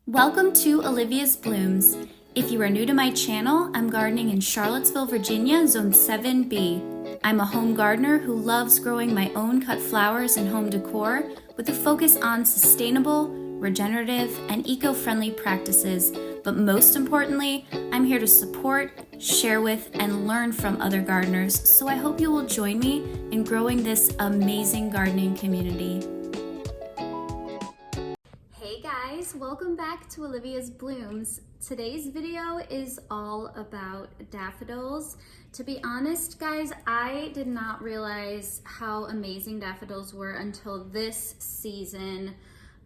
Welcome to Olivia's Blooms. If you are new to my channel, I'm gardening in Charlottesville, Virginia, Zone 7B. I'm a home gardener who loves growing my own cut flowers and home decor with a focus on sustainable, regenerative, and eco-friendly practices. But most importantly, I'm here to support, share with, and learn from other gardeners, so I hope you will join me in growing this amazing gardening community. Hey guys, welcome back to Olivia's Blooms. Today's video is all about daffodils. To be honest, guys, I did not realize how amazing daffodils were until this season.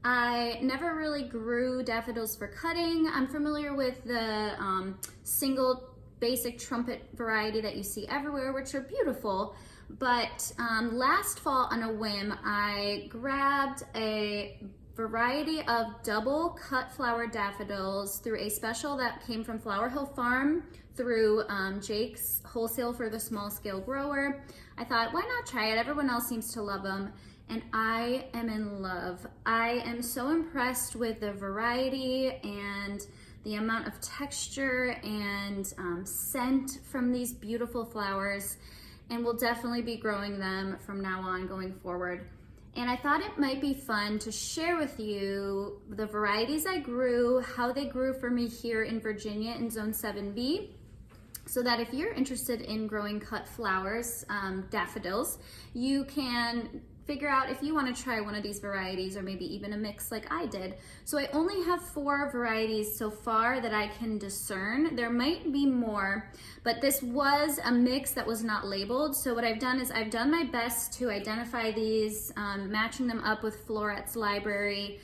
I never really grew daffodils for cutting. I'm familiar with the single basic trumpet variety that you see everywhere, which are beautiful. But last fall on a whim, I grabbed a variety of double cut flower daffodils through a special that came from Flower Hill Farm through Jake's Wholesale for the Small Scale Grower. I thought, why not try it? Everyone else seems to love them. And I am in love. I am so impressed with the variety and the amount of texture and scent from these beautiful flowers, and we'll definitely be growing them from now on going forward. And I thought it might be fun to share with you the varieties I grew, how they grew for me here in Virginia in Zone 7B, so that if you're interested in growing cut flowers, daffodils, you can figure out if you want to try one of these varieties or maybe even a mix like I did. So I only have 4 varieties so far that I can discern. There might be more, but this was a mix that was not labeled. So what I've done is I've done my best to identify these, matching them up with Florette's library,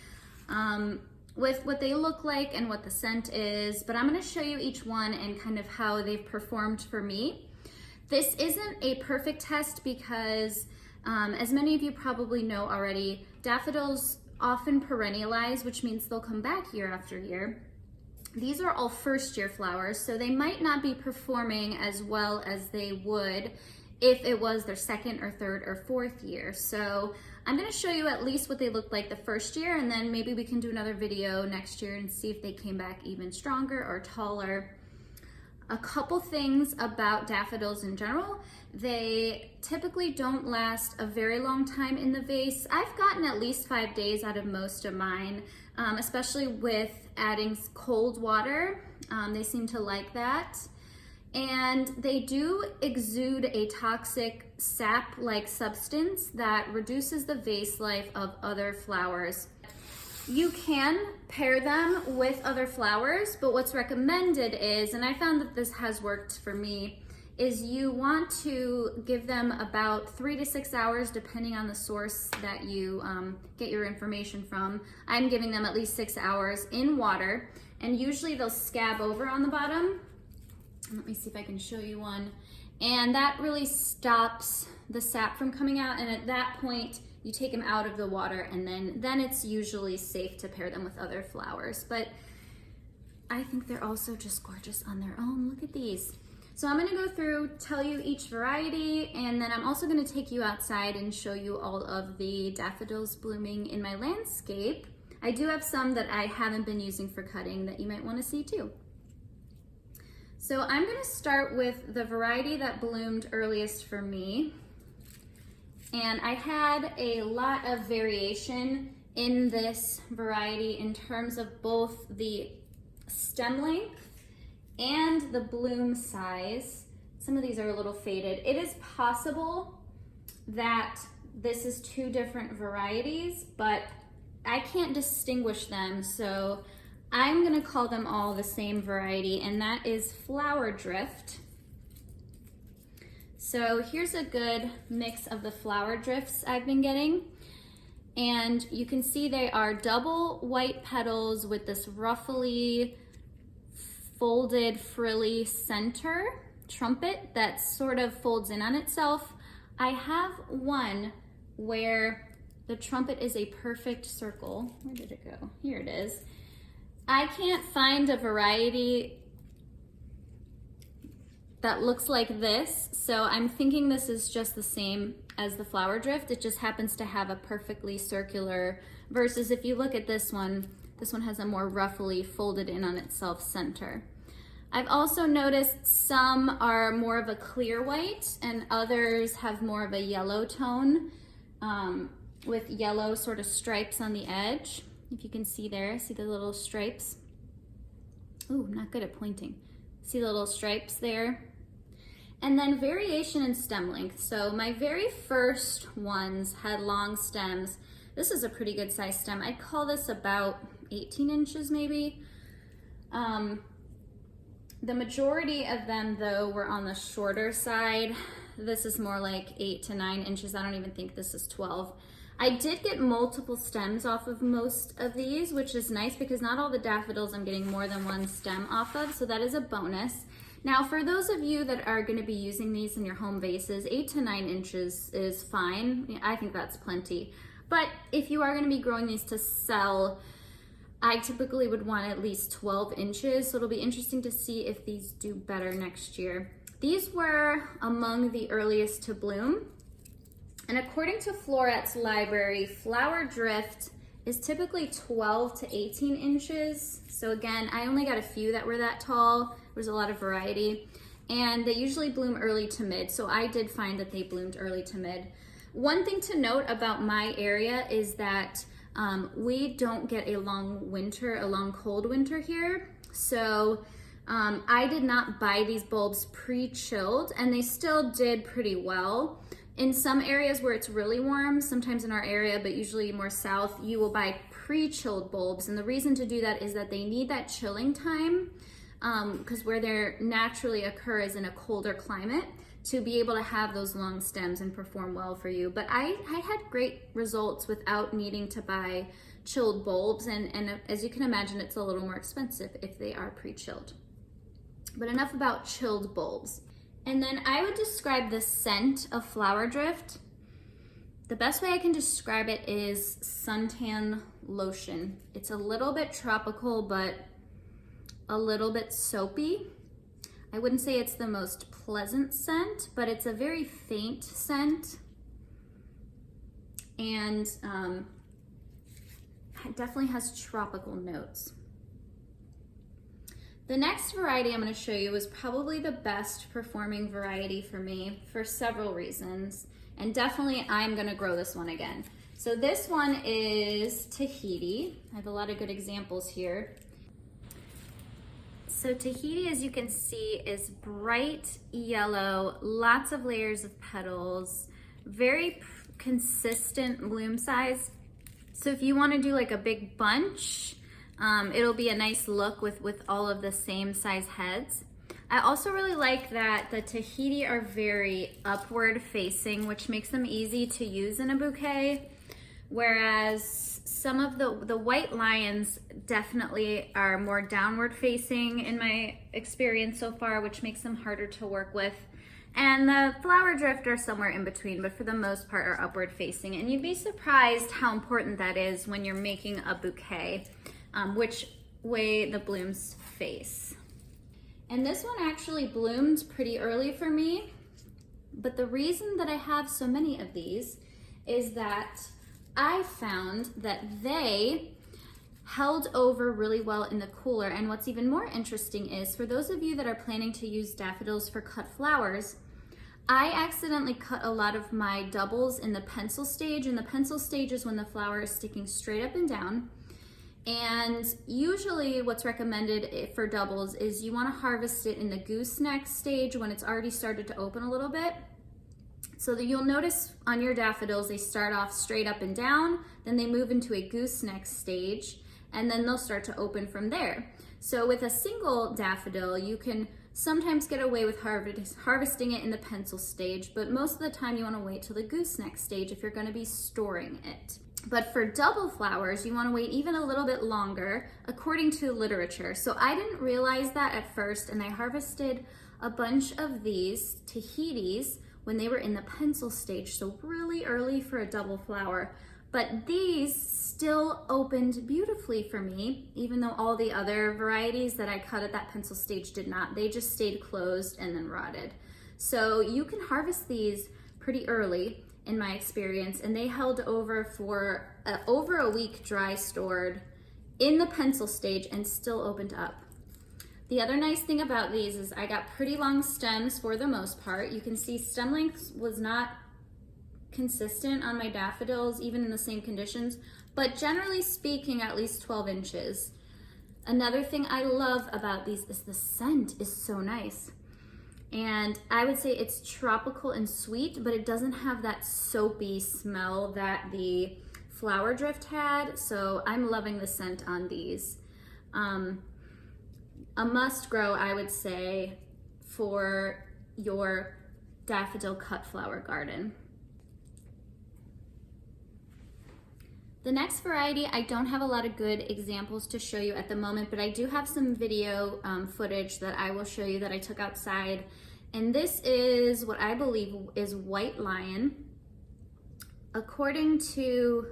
with what they look like and what the scent is, but I'm going to show you each one and kind of how they've performed for me. This isn't a perfect test because as many of you probably know already, daffodils often perennialize, which means they'll come back year after year. These are all first year flowers, so they might not be performing as well as they would if it was their second or third or fourth year. So I'm going to show you at least what they looked like the first year, and then maybe we can do another video next year and see if they came back even stronger or taller. A couple things about daffodils in general: they typically don't last a very long time in the vase. I've gotten at least 5 days out of most of mine, especially with adding cold water. They seem to like that. And they do exude a toxic sap-like substance that reduces the vase life of other flowers. You can pair them with other flowers, but what's recommended is, and I found that this has worked for me, is you want to give them about 3 to 6 hours depending on the source that you get your information from. I'm giving them at least 6 hours in water, and usually they'll scab over on the bottom. Let me see if I can show you one. And that really stops the sap from coming out, and at that point you take them out of the water, and then it's usually safe to pair them with other flowers. But I think they're also just gorgeous on their own. Look at these. So I'm gonna go through, tell you each variety, and then I'm also gonna take you outside and show you all of the daffodils blooming in my landscape. I do have some that I haven't been using for cutting that you might wanna see too. So I'm gonna start with the variety that bloomed earliest for me. And I had a lot of variation in this variety in terms of both the stem length and the bloom size. Some of these are a little faded. It is possible that this is 2 different varieties, but I can't distinguish them, so I'm gonna call them all the same variety, and that is Flower Drift. So here's a good mix of the flower drifts I've been getting. And you can see they are double white petals with this ruffly, folded, frilly center trumpet that sort of folds in on itself. I have one where the trumpet is a perfect circle. Where did it go? Here it is. I can't find a variety that looks like this, so I'm thinking this is just the same as the flower drift. It just happens to have a perfectly circular, versus if you look at this one, This one has a more roughly folded in on itself center. I've also noticed some are more of a clear white and others have more of a yellow tone with yellow sort of stripes on the edge. If you can see there, see the little stripes? Ooh, not good at pointing. See the little stripes there? And then variation in stem length. So my very first ones had long stems. This is a pretty good size stem. I'd call this about 18 inches maybe. The majority of them though were on the shorter side. This is more like 8 to 9 inches. I don't even think this is 12. I did get multiple stems off of most of these, which is nice because not all the daffodils I'm getting more than one stem off of, so that is a bonus. Now, for those of you that are going to be using these in your home vases, 8 to 9 inches is fine. I think that's plenty. But if you are going to be growing these to sell, I typically would want at least 12 inches, so it'll be interesting to see if these do better next year. These were among the earliest to bloom. And according to Florette's library, flower drift is typically 12 to 18 inches. So again, I only got a few that were that tall. There's a lot of variety. And they usually bloom early to mid. So I did find that they bloomed early to mid. One thing to note about my area is that we don't get a long winter, a long cold winter here. So I did not buy these bulbs pre-chilled and they still did pretty well. In some areas where it's really warm, sometimes in our area, but usually more south, you will buy pre-chilled bulbs. And the reason to do that is that they need that chilling time because where they naturally occur is in a colder climate to be able to have those long stems and perform well for you. But I had great results without needing to buy chilled bulbs. And as you can imagine, it's a little more expensive if they are pre-chilled. But enough about chilled bulbs. And then I would describe the scent of flower drift. The best way I can describe it is suntan lotion. It's a little bit tropical, but a little bit soapy. I wouldn't say it's the most pleasant scent, but it's a very faint scent. And it definitely has tropical notes. The next variety I'm going to show you is probably the best performing variety for me for several reasons. And definitely I'm going to grow this one again. So this one is Tahiti. I have a lot of good examples here. So Tahiti, as you can see, is bright yellow, lots of layers of petals, very consistent bloom size. So if you want to do like a big bunch, it'll be a nice look with all of the same size heads. I also really like that the Tahiti are very upward facing, which makes them easy to use in a bouquet. Whereas some of the white lions definitely are more downward facing in my experience so far, which makes them harder to work with. And the flower drift are somewhere in between, but for the most part are upward facing. And you'd be surprised how important that is when you're making a bouquet. Which way the blooms face. And this one actually bloomed pretty early for me, but the reason that I have so many of these is that I found that they held over really well in the cooler. And what's even more interesting is for those of you that are planning to use daffodils for cut flowers, I accidentally cut a lot of my doubles in the pencil stage, and the pencil stage is when the flower is sticking straight up and down. And usually what's recommended for doubles is you want to harvest it in the gooseneck stage when it's already started to open a little bit. So that you'll notice on your daffodils, they start off straight up and down, then they move into a gooseneck stage, and then they'll start to open from there. So with a single daffodil, you can sometimes get away with harvesting it in the pencil stage, but most of the time you want to wait till the gooseneck stage if you're going to be storing it. But for double flowers, you want to wait even a little bit longer according to literature. So I didn't realize that at first, and I harvested a bunch of these Tahitis when they were in the pencil stage, so really early for a double flower. But these still opened beautifully for me, even though all the other varieties that I cut at that pencil stage did not. They just stayed closed and then rotted. So you can harvest these pretty early in my experience, and they held over for over a week dry stored in the pencil stage and still opened up. The other nice thing about these is I got pretty long stems for the most part. You can see stem length was not consistent on my daffodils, even in the same conditions, but generally speaking, at least 12 inches. Another thing I love about these is the scent is so nice. And I would say it's tropical and sweet, but it doesn't have that soapy smell that the flower drift had. So I'm loving the scent on these. A must grow, I would say, for your daffodil cut flower garden. The next variety, I don't have a lot of good examples to show you at the moment, but I do have some video footage that I will show you that I took outside. And this is what I believe is white lion. According to,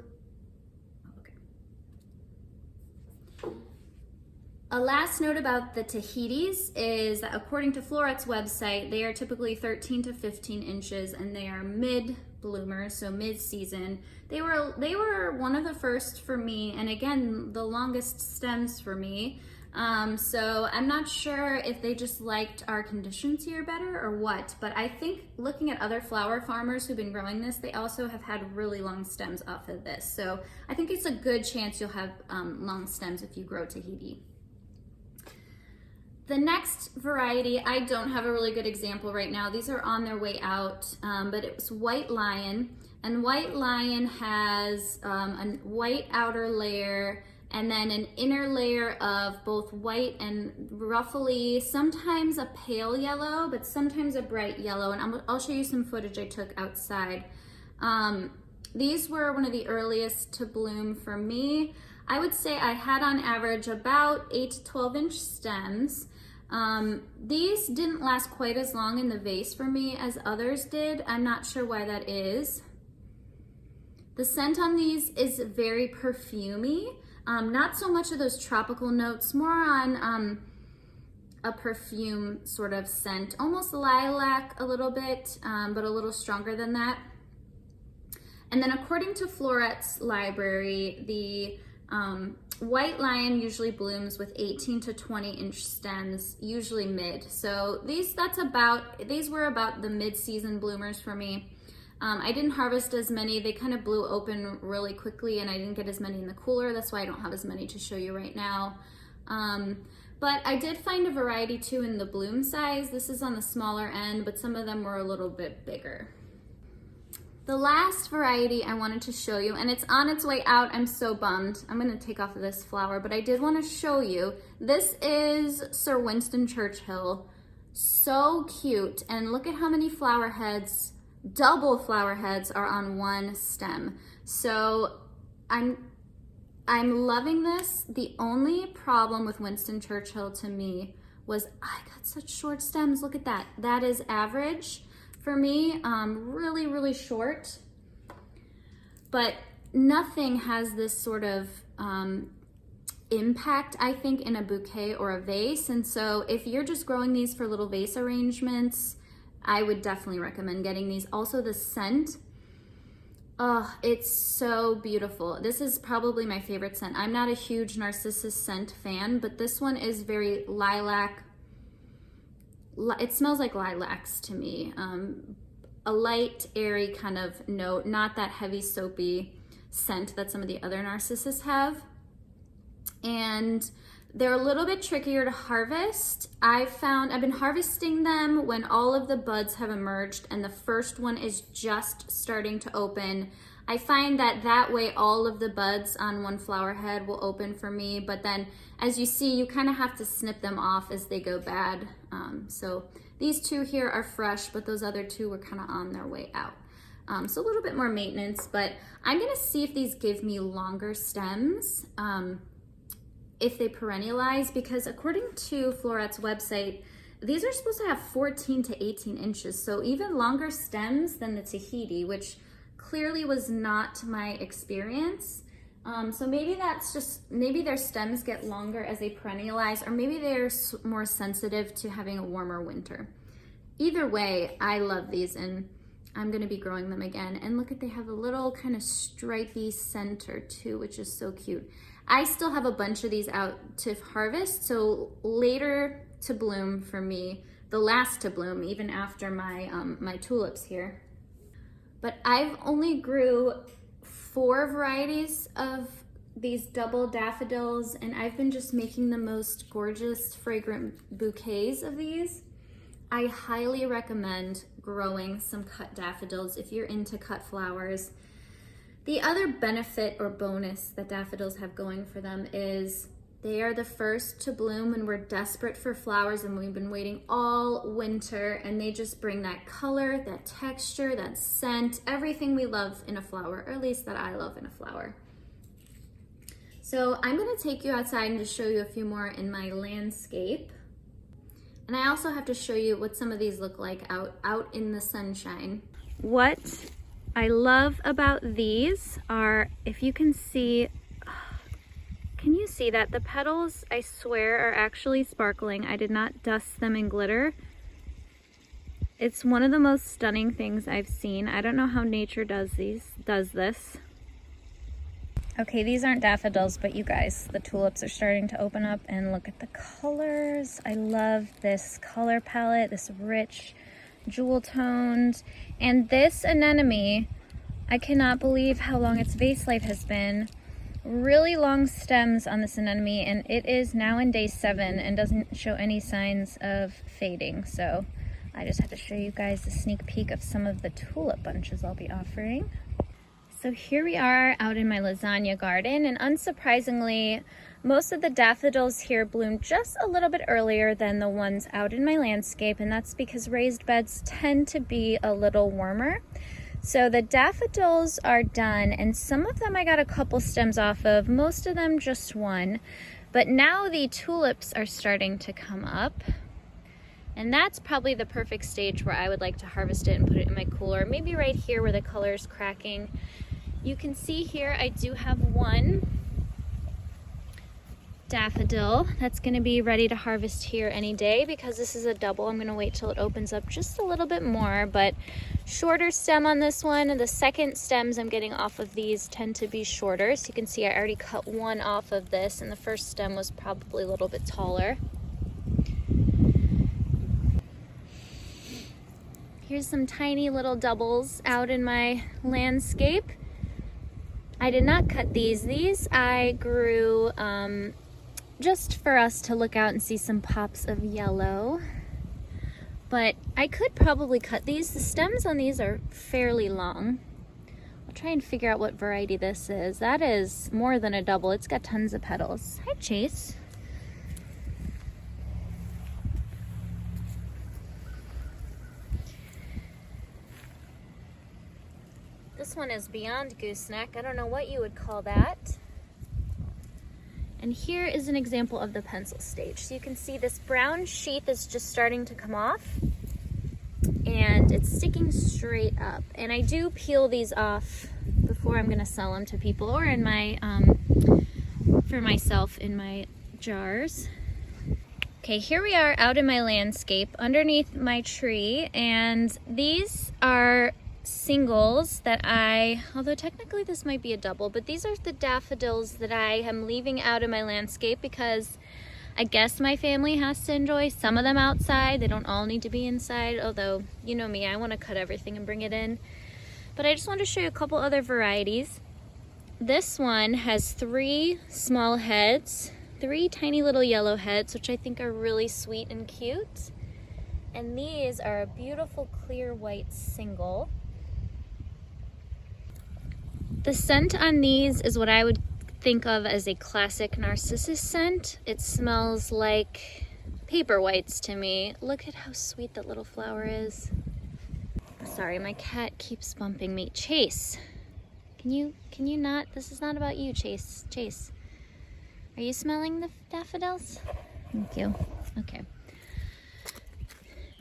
a last note about the Tahitis is that according to Floret's website, they are typically 13 to 15 inches and they are mid bloomers, so mid-season. They were one of the first for me, and again, the longest stems for me. So I'm not sure if they just liked our conditions here better or what, but I think looking at other flower farmers who've been growing this, they also have had really long stems off of this. So I think it's a good chance you'll have long stems if you grow Tahiti. The next variety, I don't have a really good example right now. These are on their way out, but it was white lion. And white lion has a white outer layer and then an inner layer of both white and ruffly, sometimes a pale yellow, but sometimes a bright yellow. And I'll show you some footage I took outside. These were one of the earliest to bloom for me. I would say I had on average about 8 to 12 inch stems. These didn't last quite as long in the vase for me as others did. I'm not sure why that is. The scent on these is very perfumey. Not so much of those tropical notes, more on a perfume sort of scent, almost lilac a little bit, but a little stronger than that. And then according to Floret's library, the white lion usually blooms with 18 to 20 inch stems, usually mid. So these were about the mid-season bloomers for me. I didn't harvest as many. They kind of blew open really quickly and I didn't get as many in the cooler. That's why I don't have as many to show you right now. But I did find a variety too in the bloom size. This is on the smaller end, but some of them were a little bit bigger. The last variety I wanted to show you, and it's on its way out. I'm so bummed. I'm gonna take off of this flower, but I did want to show you. This is Sir Winston Churchill. So cute, and look at how many flower heads, double flower heads are on one stem. So I'm loving this. The only problem with Winston Churchill to me was I got such short stems. Look at that. That is average. For me, really, really short, but nothing has this sort of impact, I think, in a bouquet or a vase. And so if you're just growing these for little vase arrangements, I would definitely recommend getting these. Also the scent, oh, it's so beautiful. This is probably my favorite scent. I'm not a huge narcissus scent fan, but this one is very lilac. It smells like lilacs to me. A light, airy kind of note, not that heavy soapy scent that some of the other narcissus have. And they're a little bit trickier to harvest. I've been harvesting them when all of the buds have emerged and the first one is just starting to open. I find that way all of the buds on one flower head will open for me, but then as you see, you kind of have to snip them off as they go bad. So these two here are fresh, but those other two were kind of on their way out. So a little bit more maintenance, but I'm gonna see if these give me longer stems, if they perennialize, because according to Floret's website, these are supposed to have 14 to 18 inches, so even longer stems than the Tahiti, which clearly was not my experience. So maybe that's just, maybe their stems get longer as they perennialize, or maybe they're more sensitive to having a warmer winter. Either way, I love these and I'm gonna be growing them again. And look at, they have a little kind of stripy center too, which is so cute. I still have a bunch of these out to harvest, so later to bloom for me, the last to bloom, even after my, my tulips here. But I've only grew 4 varieties of these double daffodils, and I've been just making the most gorgeous fragrant bouquets of these. I highly recommend growing some cut daffodils if you're into cut flowers. The other benefit or bonus that daffodils have going for them is they are the first to bloom when we're desperate for flowers and we've been waiting all winter, and they just bring that color, that texture, that scent, everything we love in a flower, or at least that I love in a flower. So I'm gonna take you outside and just show you a few more in my landscape. And I also have to show you what some of these look like out in the sunshine. What I love about these are, if you can see, can you see that? The petals, I swear, are actually sparkling. I did not dust them in glitter. It's one of the most stunning things I've seen. I don't know how nature does this. Okay, these aren't daffodils, but you guys, the tulips are starting to open up, and look at the colors. I love this color palette, this rich jewel toned. And this anemone, I cannot believe how long its vase life has been. Really long stems on this anemone, and it is now in day 7 and doesn't show any signs of fading. So I just had to show you guys a sneak peek of some of the tulip bunches I'll be offering. So here we are out in my lasagna garden, and unsurprisingly, most of the daffodils here bloom just a little bit earlier than the ones out in my landscape, and that's because raised beds tend to be a little warmer. So the daffodils are done, and some of them I got a couple stems off of, most of them just one. But now the tulips are starting to come up, and that's probably the perfect stage where I would like to harvest it and put it in my cooler. Maybe right here where the color is cracking. You can see here I do have one daffodil that's going to be ready to harvest here any day. Because this is a double, I'm going to wait till it opens up just a little bit more, but shorter stem on this one. And the second stems I'm getting off of these tend to be shorter. So you can see I already cut one off of this, and the first stem was probably a little bit taller. Here's some tiny little doubles out in my landscape. I did not cut these. These I grew just for us to look out and see some pops of yellow. But I could probably cut these. The stems on these are fairly long. I'll try and figure out what variety this is. That is more than a double. It's got tons of petals. Hi, Chase. This one is beyond gooseneck. I don't know what you would call that. And here is an example of the pencil stage. So you can see this brown sheath is just starting to come off, and it's sticking straight up. And I do peel these off before I'm gonna sell them to people, or in my, for myself in my jars. Okay, here we are out in my landscape underneath my tree, and these are singles that although technically this might be a double, but these are the daffodils that I am leaving out of my landscape because I guess my family has to enjoy some of them outside. They don't all need to be inside, although you know me, I want to cut everything and bring it in. But I just want to show you a couple other varieties. This one has 3 small heads, 3 tiny little yellow heads, which I think are really sweet and cute. And these are a beautiful clear white single. The scent on these is what I would think of as a classic narcissus scent. It smells like paper whites to me. Look at how sweet that little flower is. Sorry, my cat keeps bumping me. Chase, can you not? This is not about you, Chase. Chase, are you smelling the daffodils? Thank you. Okay.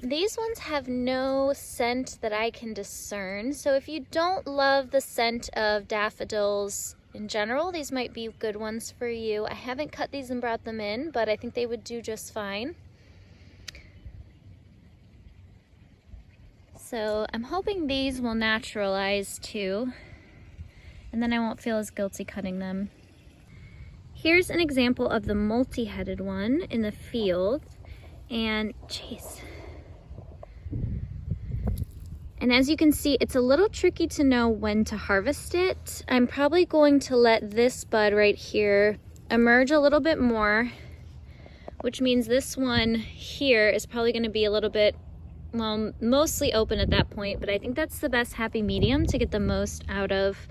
These ones have no scent that I can discern, so if you don't love the scent of daffodils in general, these might be good ones for you. I haven't cut these and brought them in, but I think they would do just fine. So I'm hoping these will naturalize too, and then I won't feel as guilty cutting them. Here's an example of the multi-headed one in the field. And Chase. And as you can see, it's a little tricky to know when to harvest it. I'm probably going to let this bud right here emerge a little bit more, which means this one here is probably going to be a little bit, well, mostly open at that point, but I think that's the best happy medium to get the most out of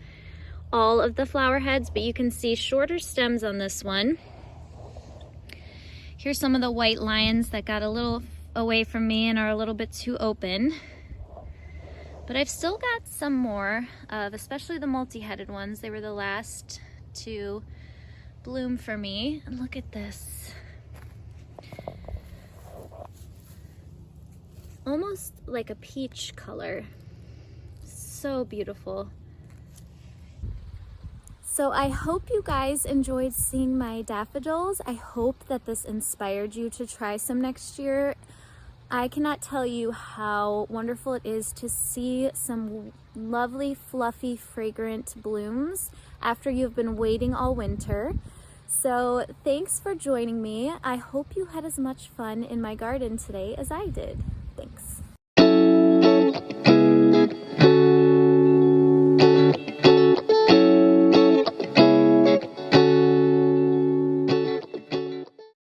all of the flower heads. But you can see shorter stems on this one. Here's some of the white lions that got a little away from me and are a little bit too open. But I've still got some more of, especially the multi-headed ones. They were the last to bloom for me. And look at this. Almost like a peach color. So beautiful. So I hope you guys enjoyed seeing my daffodils. I hope that this inspired you to try some next year. I cannot tell you how wonderful it is to see some lovely, fluffy, fragrant blooms after you've been waiting all winter. So thanks for joining me. I hope you had as much fun in my garden today as I did. Thanks.